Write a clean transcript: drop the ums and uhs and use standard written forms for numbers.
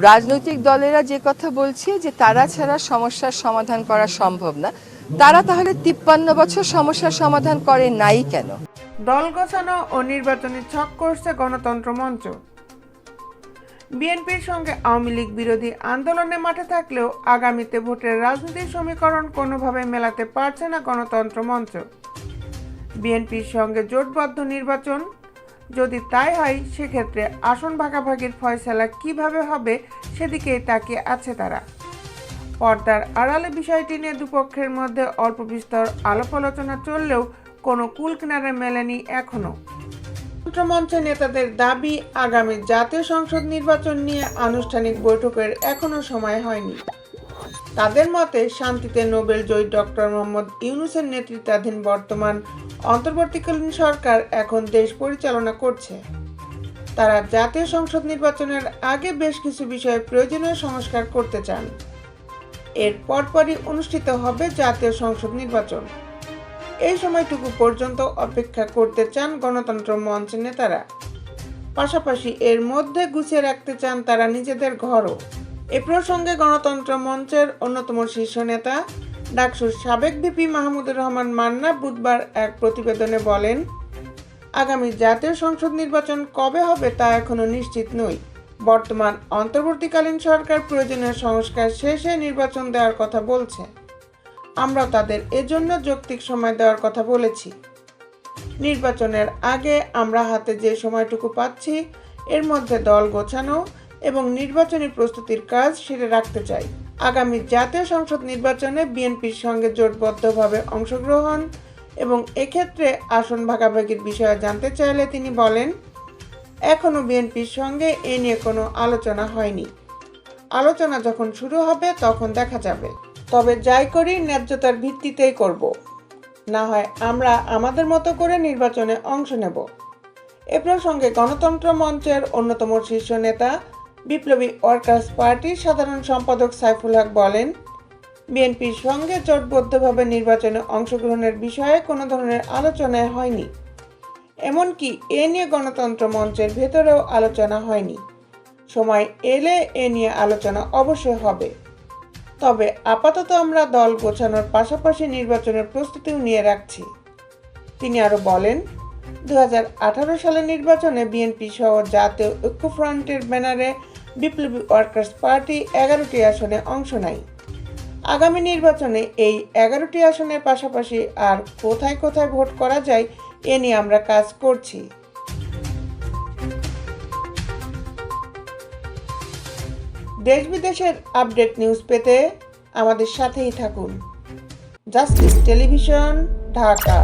রাজনৈতিক দলেরা যে কথা বলছে যে তারা ছাড়া সমস্যার সমাধান করা সম্ভব না, তারা তাহলে 53 বছর সমস্যার সমাধান করে নাই কেন? দল গোছানো ও নির্বাচনী ছক করছে গণতন্ত্র মঞ্চ। বিএনপির সঙ্গে আওয়ামী লীগ বিরোধী আন্দোলনে মাঠে থাকলেও আগামীতে ভোটের রাজনীতির সমীকরণ কোনোভাবে মেলাতে পারছে না গণতন্ত্র মঞ্চ। বিএনপির সঙ্গে জোটবদ্ধ নির্বাচন যদি তাই হয়, সেক্ষেত্রে আসন ভাগাভাগির ফয়সালা কিভাবে হবে সেদিকেই তাকিয়ে আছে তারা। পর্দার আড়ালে বিষয়টি নিয়ে দুপক্ষের মধ্যে অল্প বিস্তর আলাপ আলোচনা চললেও কোনো কুল কিনারে মেলেনি এখনও। মঞ্চের নেতাদের দাবি, আগামী জাতীয় সংসদ নির্বাচন নিয়ে আনুষ্ঠানিক বৈঠকের এখনও সময় হয়নি। তাদের মতে শান্তিতে নোবেল জয়ী ডক্টর মোহাম্মদ ইউনূসের নেতৃত্বাধীন বর্তমান অন্তর্বর্তীকালীন সরকার এখন দেশ পরিচালনা করছে। তারা জাতীয় সংসদ নির্বাচনের আগে বেশ কিছু বিষয়ে প্রয়োজনীয় সংস্কার করতে চান। এর পরপরই অনুষ্ঠিত হবে জাতীয় সংসদ নির্বাচন। এই সময়টুকু পর্যন্ত অপেক্ষা করতে চান গণতন্ত্র মঞ্চের নেতারা। পাশাপাশি এর মধ্যে গুছিয়ে রাখতে চান তারা নিজেদের ঘরও। এ প্রসঙ্গে গণতন্ত্র মঞ্চের অন্যতম শীর্ষ নেতা ডাকসুর সাবেক ভিপি মাহমুদুর রহমান মান্না বুধবার এক প্রতিবেদনে বলেন, আগামী জাতীয় সংসদ নির্বাচন কবে হবে তা এখনো নিশ্চিত নই। বর্তমান অন্তর্বর্তীকালীন সরকার প্রয়োজনীয় সংস্কার শেষে নির্বাচন দেওয়ার কথা বলছে। আমরা তাদের এজন্য যৌক্তিক সময় দেওয়ার কথা বলেছি। নির্বাচনের আগে আমরা হাতে যে সময়টুকু পাচ্ছি, এর মধ্যে দল গোছানো এবং নির্বাচনী প্রস্তুতির কাজ সেরে রাখতে চাই। আগামী জাতীয় সংসদ নির্বাচনে বিএনপির সঙ্গে জোটবদ্ধভাবে অংশগ্রহণ এবং এক্ষেত্রে আসন ভাগাভাগির বিষয়ে জানতে চাইলে তিনি বলেন, এখনও বিএনপির সঙ্গে এ নিয়ে কোনো আলোচনা হয়নি। আলোচনা যখন শুরু হবে তখন দেখা যাবে। তবে যাই করি ন্যায্যতার ভিত্তিতেই করব, না হয় আমরা আমাদের মতো করে নির্বাচনে অংশ নেব। এ প্রসঙ্গে গণতন্ত্র মঞ্চের অন্যতম শীর্ষ নেতা বিপ্লবী ওয়ার্কার্স পার্টির সাধারণ সম্পাদক সাইফুল হক বলেন, বিএনপির সঙ্গে জোটবদ্ধভাবে নির্বাচনে অংশগ্রহণের বিষয়ে কোনো ধরনের আলোচনা হয়নি। এমনকি এ নিয়ে গণতন্ত্র মঞ্চের ভেতরেও আলোচনা হয়নি। সময় এলে এ নিয়ে আলোচনা অবশ্যই হবে। তবে আপাতত আমরা দল গোছানোর পাশাপাশি নির্বাচনের প্রস্তুতিও নিয়ে রাখছি। তিনি আরও বলেন, 2018 সালের নির্বাচনে বিএনপি সহ জাতীয় ঐক্যফ্রন্টের ব্যানারে বিপ্লবী ওয়ার্কার্স পার্টি 11টি আসনে অংশ নেয়। আগামী নির্বাচনে এই 11টি আসনের পাশাপাশি আর কোথায় কোথায় ভোট করা যায় এ নিয়ে আমরা কাজ করছি। দেশ বিদেশের আপডেট নিউজ পেতে আমাদের সাথেই থাকুন। Justice television, Dhaka.